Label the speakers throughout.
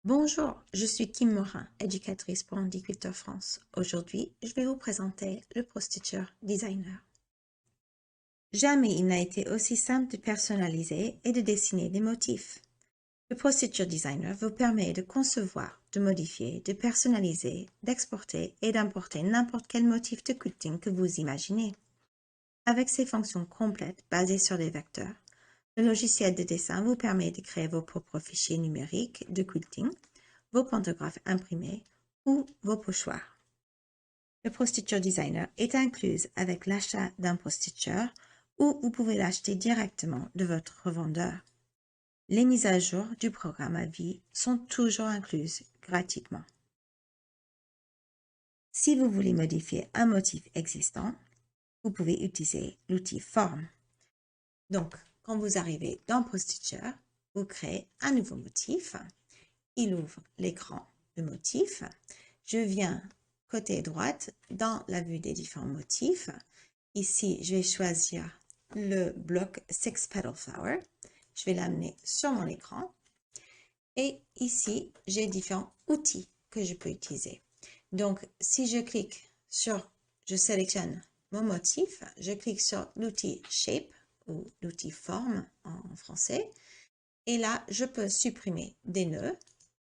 Speaker 1: Bonjour, je suis Kim Morin, éducatrice pour Handiculture France. Aujourd'hui, je vais vous présenter le Post-Teacher Designer. Jamais il n'a été aussi simple de personnaliser et de dessiner des motifs. Le Post-Teacher Designer vous permet de concevoir, de modifier, de personnaliser, d'exporter et d'importer n'importe quel motif de quilting que vous imaginez. Avec ses fonctions complètes basées sur des vecteurs, le logiciel de dessin vous permet de créer vos propres fichiers numériques de quilting, vos pantographes imprimés ou vos pochoirs. Le Post-Teacher Designer est inclus avec l'achat d'un Post-Teacher ou vous pouvez l'acheter directement de votre revendeur. Les mises à jour du programme à vie sont toujours incluses gratuitement. Si vous voulez modifier un motif existant, vous pouvez utiliser l'outil Forme. Donc, quand vous arrivez dans Post-Teacher, vous créez un nouveau motif. Il ouvre l'écran de motif. Je viens côté droite dans la vue des différents motifs. Ici, je vais choisir le bloc Six Petal Flower. Je vais l'amener sur mon écran. Et ici, j'ai différents outils que je peux utiliser. Donc, si je clique sur, je sélectionne mon motif, je clique sur l'outil Shape ou l'outil Forme en français. Et là, je peux supprimer des nœuds.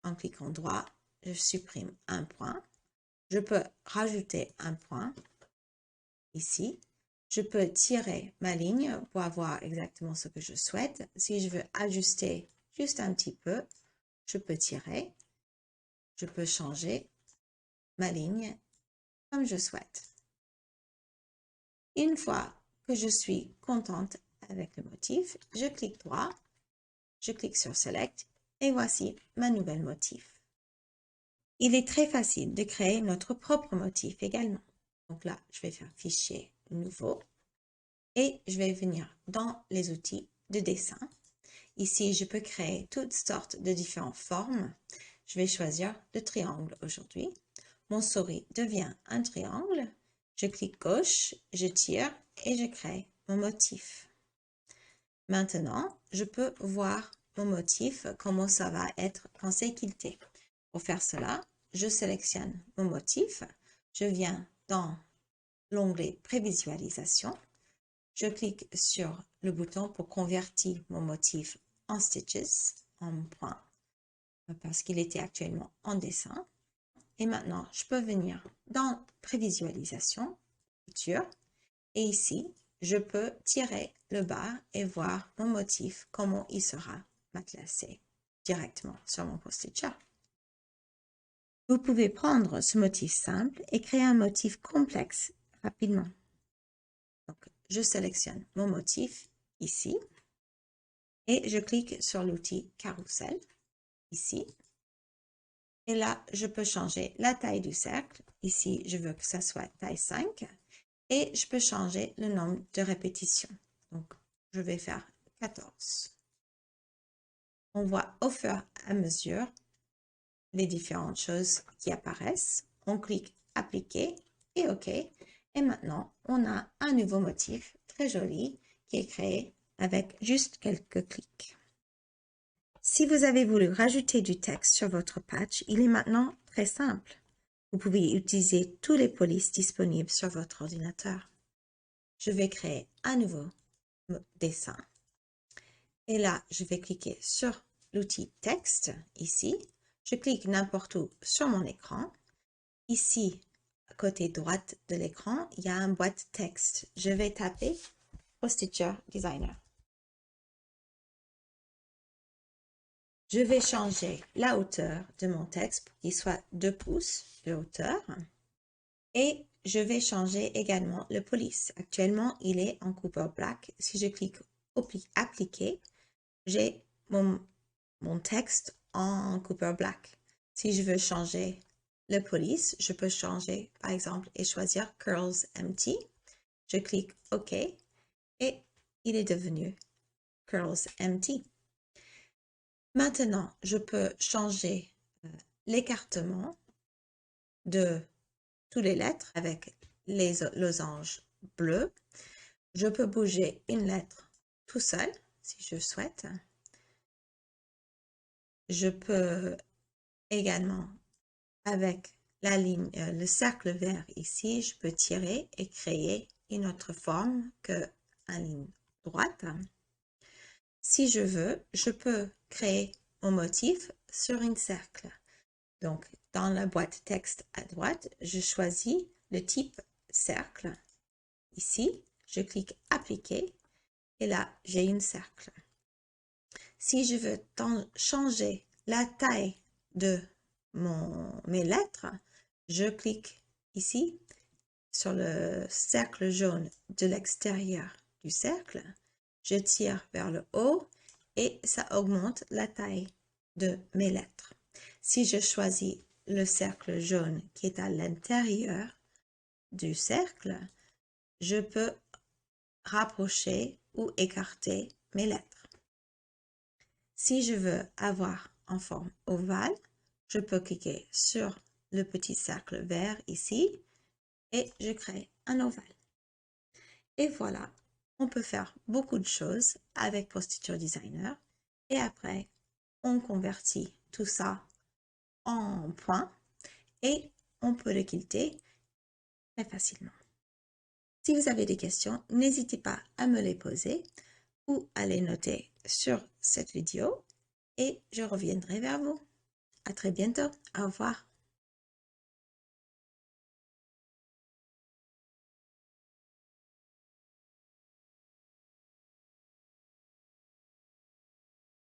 Speaker 1: En cliquant droit, je supprime un point. Je peux rajouter un point ici. Je peux tirer ma ligne pour avoir exactement ce que je souhaite. Si je veux ajuster juste un petit peu, je peux tirer. Je peux changer ma ligne comme je souhaite. Une fois que je suis contente avec le motif, je clique droit, je clique sur Select et voici ma nouvelle motif. Il est très facile de créer notre propre motif également. Donc là, je vais faire Fichier nouveau et je vais venir dans les outils de dessin. Ici, je peux créer toutes sortes de différentes formes. Je vais choisir le triangle aujourd'hui. Mon souris devient un triangle. Je clique gauche, je tire et je crée mon motif. Maintenant, je peux voir mon motif, comment ça va être quand c'est quilté. Pour faire cela, je sélectionne mon motif. Je viens dans l'onglet Prévisualisation. Je clique sur le bouton pour convertir mon motif en stitches, en points, parce qu'il était actuellement en dessin. Et maintenant, je peux venir dans Prévisualisation, Couture, et ici, je peux tirer le bas et voir mon motif, comment il sera matelassé directement sur mon post-it. Vous pouvez prendre ce motif simple et créer un motif complexe rapidement. Donc, je sélectionne mon motif ici et je clique sur l'outil Carousel ici. Et là, je peux changer la taille du cercle. Ici, je veux que ça soit taille 5 et je peux changer le nombre de répétitions. Donc, je vais faire 14. On voit au fur et à mesure les différentes choses qui apparaissent. On clique Appliquer et OK. Et maintenant, on a un nouveau motif très joli qui est créé avec juste quelques clics. Si vous avez voulu rajouter du texte sur votre patch, il est maintenant très simple. Vous pouvez utiliser tous les polices disponibles sur votre ordinateur. Je vais créer un nouveau dessin. Et là, je vais cliquer sur l'outil texte ici. Je clique n'importe où sur mon écran. Ici, à côté droite de l'écran, il y a un boîte texte. Je vais taper Post-Teacher Designer. Je vais changer la hauteur de mon texte pour qu'il soit 2 pouces de hauteur. Et je vais changer également le police. Actuellement, il est en couleur black. Si je clique Appliquer, j'ai mon texte en couleur black. Si je veux changer le police, je peux changer, par exemple, et choisir Curls Empty. Je clique OK et il est devenu Curls Empty. Maintenant, je peux changer l'écartement de toutes les lettres avec les losanges bleus. Je peux bouger une lettre tout seul si je souhaite. Je peux également avec la ligne, le cercle vert ici, je peux tirer et créer une autre forme que en ligne droite. Si je veux, je peux créer mon motif sur un cercle. Donc, dans la boîte texte à droite, je choisis le type cercle. Ici, je clique appliquer et là, j'ai un cercle. Si je veux changer la taille de mes lettres, je clique ici sur le cercle jaune de l'extérieur du cercle. Je tire vers le haut et ça augmente la taille de mes lettres. Si je choisis le cercle jaune qui est à l'intérieur du cercle, je peux rapprocher ou écarter mes lettres. Si je veux avoir en forme ovale, je peux cliquer sur le petit cercle vert ici et je crée un ovale. Et voilà, on peut faire beaucoup de choses avec Postiture Designer et après, on convertit tout ça en points et on peut le quilter très facilement. Si vous avez des questions, n'hésitez pas à me les poser ou à les noter sur cette vidéo et je reviendrai vers vous. À très bientôt. Au revoir.